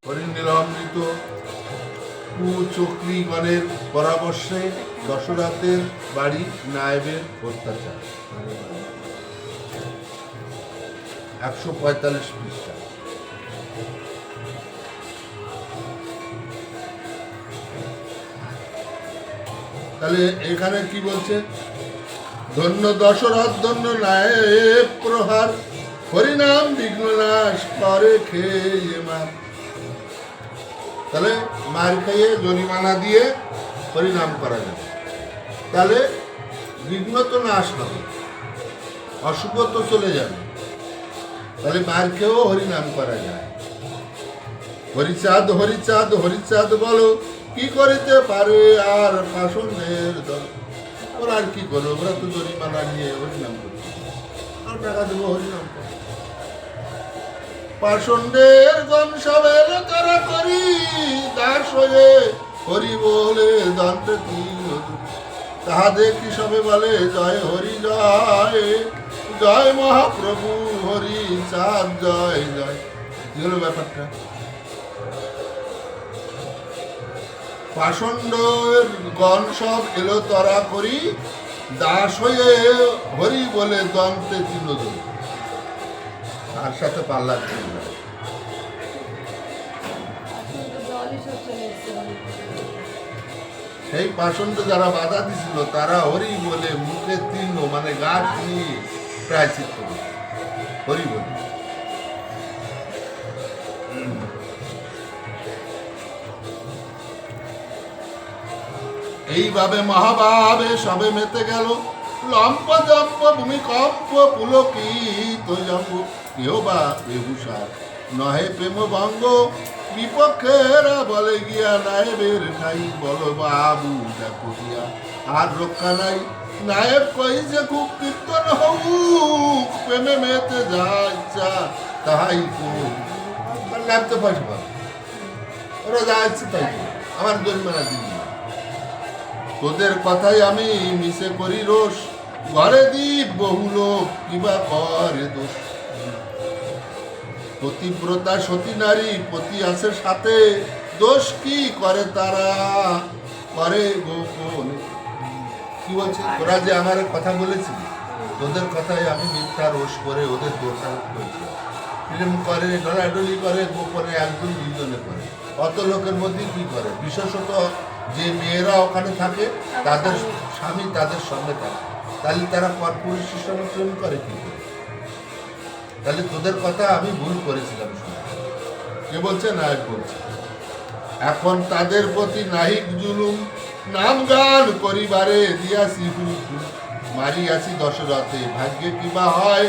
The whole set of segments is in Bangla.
হরিনীলামৃত কুচক্রীগণের পরামর্শে দশরথের বাড়ি নায়েবের অত্যাচার 145 পৃষ্ঠা। তাহলে এখানে কি বলছে? ধন্য দশরথ ধন্য নায়েব প্রহার, হরিনাম বিঘ্ননাশ করে খেয়ে মার। তাহলে মার খাইয়ে জরিমানা দিয়ে হরিনাম করা যাবে, তাহলে বিঘ্ন তো নাশ হবে, অশুভ তো চলে যাবে। তাহলে মার খেয়েও হরিনাম করা যায়। হরিচাঁদ হরিচাঁদ হরিচাঁদ বলো, কি করিতে পারে আর পাষণ্ডের দল। ওরা আর কি করবে? ওরা তো জরিমানা নিয়ে হরিনাম করছে, আর টাকা দেবো হরিনাম করে। পাষণ্ডের গণ সবের তারা করি দাস হয়ে হরি বলে দন্তে তাহাদের কি সবে বলে জয় হরি জয় জয় মহাপ্রভু হরি চাঁদ জয় জয়। কি হলো ব্যাপারটা? পাষণ্ডের গণ সব এলো তরা করি দাস হয়ে হরি বলে দন্তে তৃণদল। তার সাথে পাল্লা দিয়ে সেই পাষণ্ড যারা বাধা দিছিল তারা হরি বলে মুখে তৃণ মানে গাছ নিয়ে প্রায়শ্চিত্ত হরি বলে। এইভাবে মহাভাবে সবে মেতে গেল, লম্প জম্প ভূমিকম্প পুলকিত জম্ব। কেউ বা বেহুসার নহে প্রেম ভঙ্গ, বিপক্ষেরা বলে গিয়া নায়েবের ঠাই বল বাবু দেখো গিয়া আর রক্ষা নাই। নায়েব কই যে খুব কীর্তন হোক, প্রেমে মেতে যা ইচ্ছা তাহাই করুন। লাগতে পারছে ওরা যা ইচ্ছে তাই, আমার জরিমানা দিন। তোদের কথাই আমি মিশে করি রোষ, ঘরে দ্বীপ বহু লোক কিবা করে দোষ। পতিব্রতা সতী নারী পতি আছে সাথে, দোষ কি করে তারা করে গোপনে। কি বলছে? তোরা যে আমার কথা বলেছিলি, তোদের কথাই আমি মিথ্যা রোষ করে ওদের দোষারোপ করেছি। প্রেম করে, ডলাডলি করে, গোপনে একজন দুজনে করে। অত লোকের মধ্যে কি করে? বিশেষত যে মেয়েরা ওখানে থাকে তাদের স্বামী তাদের সঙ্গে থাকে, তাহলে তারা পরপুরুষের সঙ্গে প্রেম করে কি করে? তাহলে তোদের কথা আমি ভুল করেছিলাম। কে বলছে? নায়ক বলছে। এখন তাদের প্রতি নাহিক জুলুম, নাম গান করিবারে দিয়াছি হুলুম। মারিয়াছি দশরথে ভাগ্যে কিবা হয়,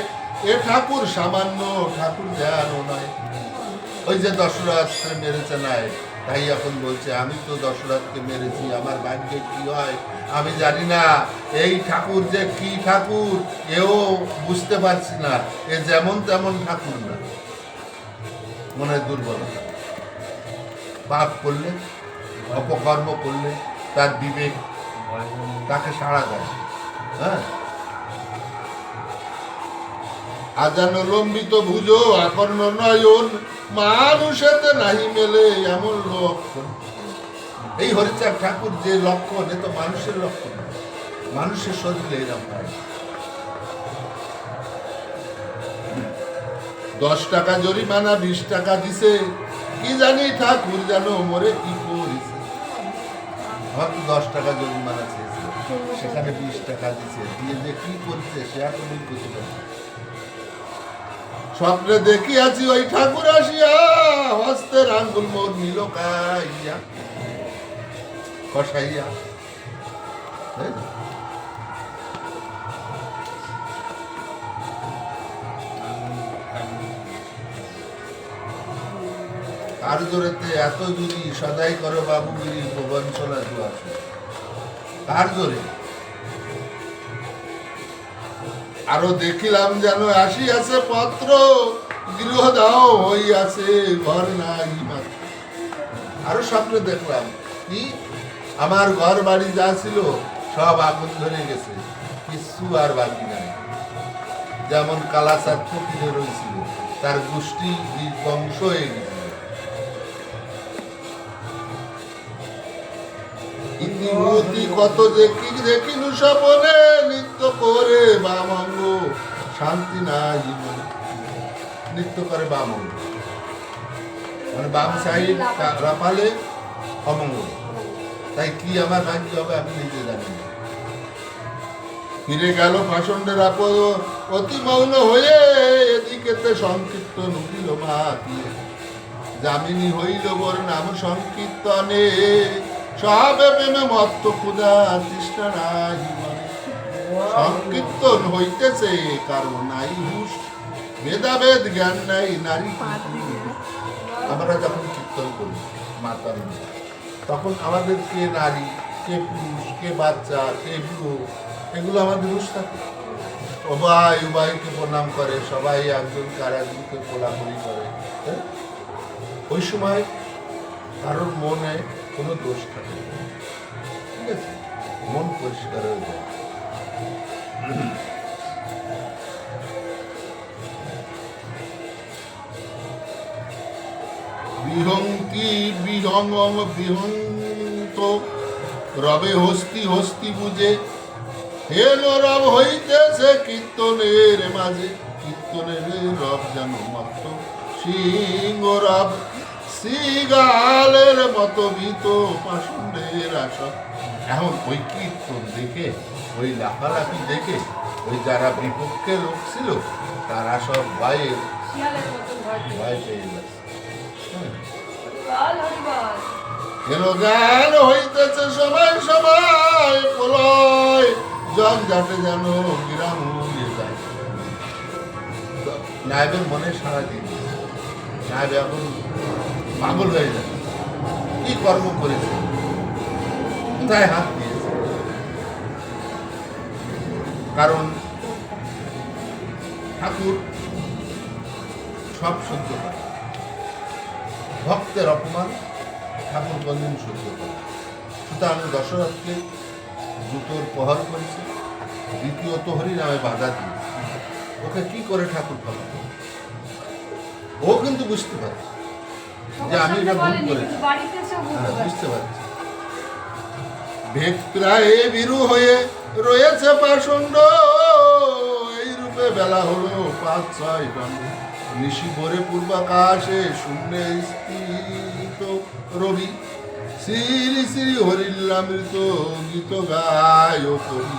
এ ঠাকুর সামান্য ঠাকুর যেন নয়। ওই যে দশরথ মেরেছে নায়ক, তাই এখন বলছে আমি তো দশরথকে মেরেছি, আমার ভাগ্যে কি হয় আমি জানি না। এই ঠাকুর যে কি ঠাকুর এও বুঝতে পারছি না, এ যেমন তেমন ঠাকুর না। মনে দুর্বলতা, পাপ করলে অপকর্ম করলে তার বিবেক তাকে সাড়া দেয়। হ্যাঁ, আজানো লম্বিত ভুজো আকর্ণ নয়ন, মানুষেতে নাহি মেলে এমন লক্ষণ। এই হরিচাঁদ ঠাকুর যে লক্ষণ, এ তো মানুষের লক্ষণ, মানুষের শরীরে এরকম হয়। 10 টাকা জরিমানা 20 টাকা দিছে, কি জানি ঠাকুর জানো মরে কি করেছে। আমার তো 10 টাকা জরিমানা চেয়েছে, সেখানে 20 টাকা দিছে, দিয়ে যে কি করছে সে এখনই বুঝতে পারছে। স্বপ্নে দেখিয়াছি ওই ঠাকুর আসিয়া, হস্তের আঙ্গুল মোর নিল কাইয়া কষাইয়া। আর জোরেতে এত জুড়ি সদাই করো বাবুগিরি ভুবন চলা জুয়া, কার জোরে? আরো দেখিলাম যেন আসিয়াছে পত্র, গৃহ দাও হইয়াছে ঘর নাই মাত্র। আরো স্বপ্নে দেখলাম কি আমার ঘর বাড়ি যা ছিল সব আগুন ধরে গেছে, কিছু আর বাকি নাই। যেমন কালাচাঁদ ফকিরে রয়েছিল, তার গোষ্ঠী বংশ হয়ে গেছিল। ইতিমতি কত দেখি দেখিনু স্বপনে, নৃত্য করে বামঙ্গ শান্তি নাই মনে। নৃত্য করে বামঙ্গ মানে বাম সাইড রাপালে অমঙ্গল। তাই কি আমার ভাগ্য হবে আমি নিজে জানি না। ফিরে গেল পাষণ্ডের আপদ অতি মৌন হয়ে, এদিকেতে সংকীর্তন উঠিল মাতিয়ে। যামিনী হইল বর নাম সংকীর্তনে, সবে প্রেমে মত্ত ক্ষুধা তৃষ্ণা নাই মনে। সংকীর্তন হইতেছে কারো নাই হুশ, ভেদাভেদ জ্ঞান নাই নারী। আমরা যখন কীর্তন করি মাতা তখন আমাদের কে নারী, কে পুরুষ, কে বাচ্চা, কে বুড়ো, এগুলো আমাদের হুশ থাকে। উভয়কে প্রণাম করে, সবাই একজনকে আর একজনকে কোলাকুলি করে। ওই সময় কারোর মনে কোনো দোষ থাকে না, ঠিক আছে, মন পরিষ্কার হয়ে যায়। বিহঙ্কি বিহঙ্গম বিহন্ত রবে হস্তি হস্তি বুঝে, হেন রব হইতেছে কীর্তনের মাঝে। কীর্তনের রব যেন মত সিংহ রব, শ্রীগালের মতো ভীত পাষণ্ডের আশা। এখন ওই কীর্তন দেখে, ওই লাফালাফি দেখে, ওই যারা বিপক্ষে লোক ছিল তারা সব ভয়ে পেয়ে গেছে। কেন জ্ঞান হইতেছে সময় সময় প্রলয়, জঞ্জাটে যেন বিরাম হয়ে যায়। নায়বের মনে সারাদিন নায়ব এখন পাগল হয়ে যায়, কি কর্ম করেছে, কোথায় হাত দিয়েছে। কারণ ঠাকুর সব সহ্য করে, ভক্তের অপমান ঠাকুর কোনদিন সহ্য করে। সুতরাং দশরথকে জুতোর প্রহার করেছে, দ্বিতীয়ত হরি নামে বাধা দিয়েছে। ওকে কি করে ঠাকুর ক্ষমা করে? ও কিন্তু বুঝতে পারে যে আমি এটা ভুল করেছি, বুঝতে পারছি। ভেদ প্রায় বিরু হয়ে রয়েছে পাষণ্ড, এই রূপে বেলা হলো ৫-৬ দণ্ড। নিশি ভরে পূর্বাকাশে শূন্যে স্থিত রবি, শ্রী শ্রী হরিলামৃত গীত গায় করি।